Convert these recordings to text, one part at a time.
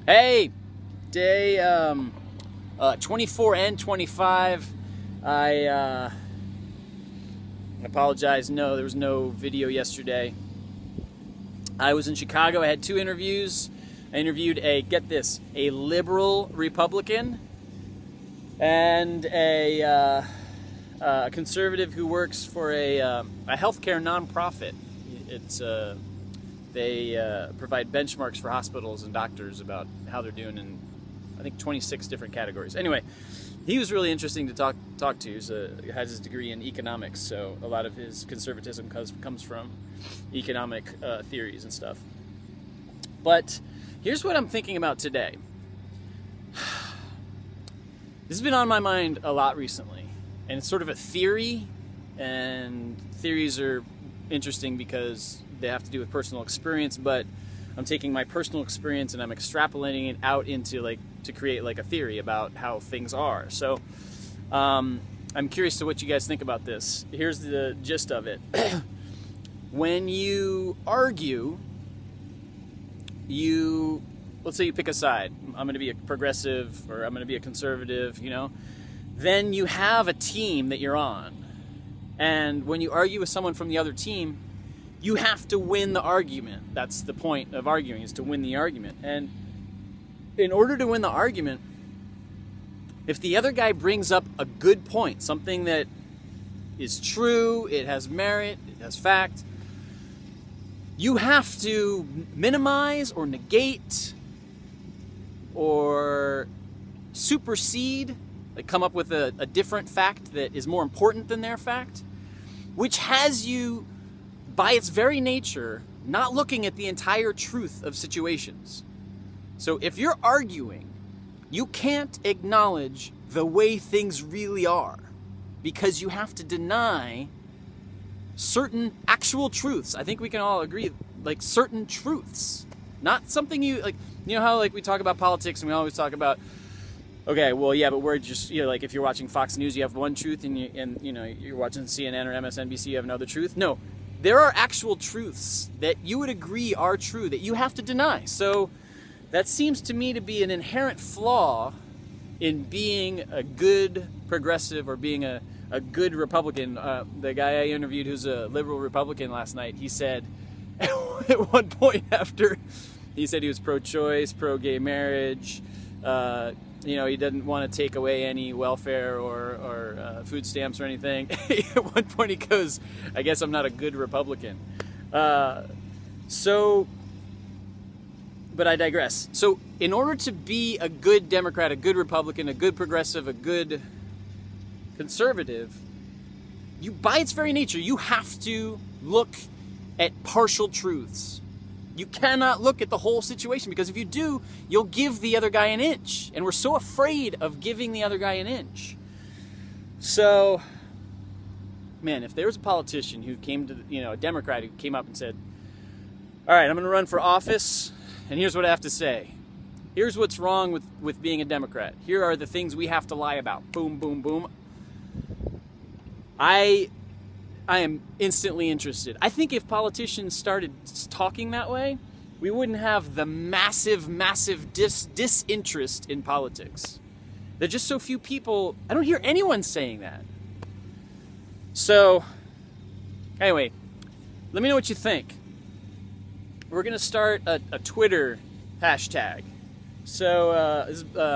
Hey, day 24 and 25. I apologize. No, there was no video yesterday. I was in Chicago. I had two interviews. I interviewed get this, a liberal Republican and a conservative who works for a healthcare nonprofit. They provide benchmarks for hospitals and doctors about how they're doing in, I think, 26 different categories. Anyway, he was really interesting to talk to. He has his degree in economics, so a lot of his conservatism comes from economic theories and stuff. But here's what I'm thinking about today. This has been on my mind a lot recently, and it's sort of a theory, and theories are interesting because they have to do with personal experience, but I'm taking my personal experience and I'm extrapolating it out into to create a theory about how things are. So I'm curious to what you guys think about this. Here's the gist of it. When you argue, let's say you pick a side. I'm going to be a progressive or I'm going to be a conservative, then you have a team that you're on. And when you argue with someone from the other team, you have to win the argument. That's the point of arguing, is to win the argument. And in order to win the argument, if the other guy brings up a good point, something that is true, it has merit, it has fact, you have to minimize or negate or supersede, come up with a different fact that is more important than their fact, which has you, by its very nature, not looking at the entire truth of situations. So if you're arguing, you can't acknowledge the way things really are because you have to deny certain actual truths. I think we can all agree, certain truths. Not something you know how we talk about politics and we always talk about, okay, well, yeah, but we're just, if you're watching Fox News, you have one truth, and you're watching CNN or MSNBC, you have another truth. No. There are actual truths that you would agree are true that you have to deny. So that seems to me to be an inherent flaw in being a good progressive or being a good Republican. The guy I interviewed who's a liberal Republican last night, he said at one point he said he was pro-choice, pro-gay marriage, he didn't want to take away any welfare or food stamps or anything. At one point he goes, I guess I'm not a good Republican. But I digress. So in order to be a good Democrat, a good Republican, a good progressive, a good conservative, by its very nature, you have to look at partial truths. You cannot look at the whole situation, because if you do, you'll give the other guy an inch. And we're so afraid of giving the other guy an inch. So, man, if there was a politician who came to, a Democrat who came up and said, all right, I'm going to run for office, and here's what I have to say. Here's what's wrong with being a Democrat. Here are the things we have to lie about. Boom, boom, boom. I am instantly interested. I think if politicians started talking that way, we wouldn't have the massive disinterest in politics. There are just so few people. I don't hear anyone saying that. So, anyway, let me know what you think. We're going to start a Twitter hashtag. So,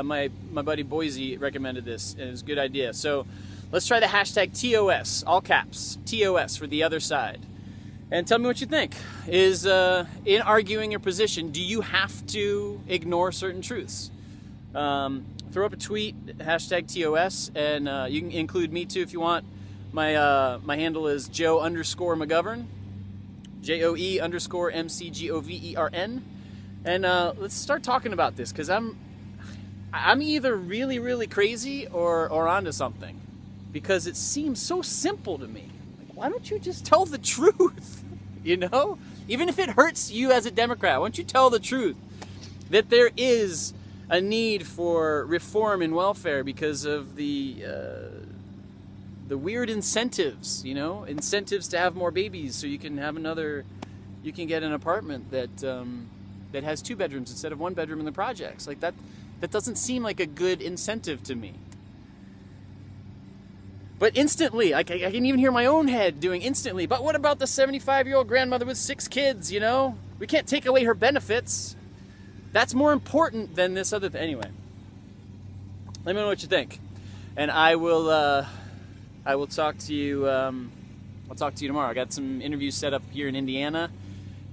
my buddy Boise recommended this, and it was a good idea. So, let's try the hashtag TOS, all caps, TOS for the other side. And tell me what you think. In arguing your position, do you have to ignore certain truths? Throw up a tweet, hashtag TOS, and you can include me too if you want. My handle is Joe_McGovern, JOE_MCGOVERN. And let's start talking about this, because I'm either really, really crazy or onto something. Because it seems so simple to me. Why don't you just tell the truth? Even if it hurts you as a Democrat, why don't you tell the truth? That there is a need for reform in welfare because of the weird incentives, incentives to have more babies so you can have you can get an apartment that that has 2 bedrooms instead of 1 bedroom in the projects. Like that doesn't seem like a good incentive to me. But instantly, I can even hear my own head doing instantly, but what about the 75-year-old grandmother with 6 kids, you know? We can't take away her benefits. That's more important than this other thing. Anyway, let me know what you think. And I will talk to you, I'll talk to you tomorrow. I got some interviews set up here in Indiana,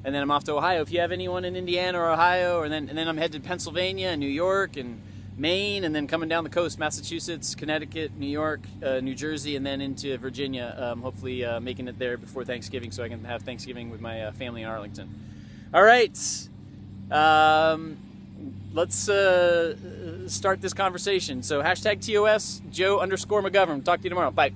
and then I'm off to Ohio. If you have anyone in Indiana or Ohio, and then I'm headed to Pennsylvania and New York and Maine, and then coming down the coast, Massachusetts, Connecticut, New York, New Jersey, and then into Virginia, hopefully making it there before Thanksgiving so I can have Thanksgiving with my family in Arlington. All right, let's start this conversation. So hashtag TOS, Joe_McGovern. Talk to you tomorrow. Bye.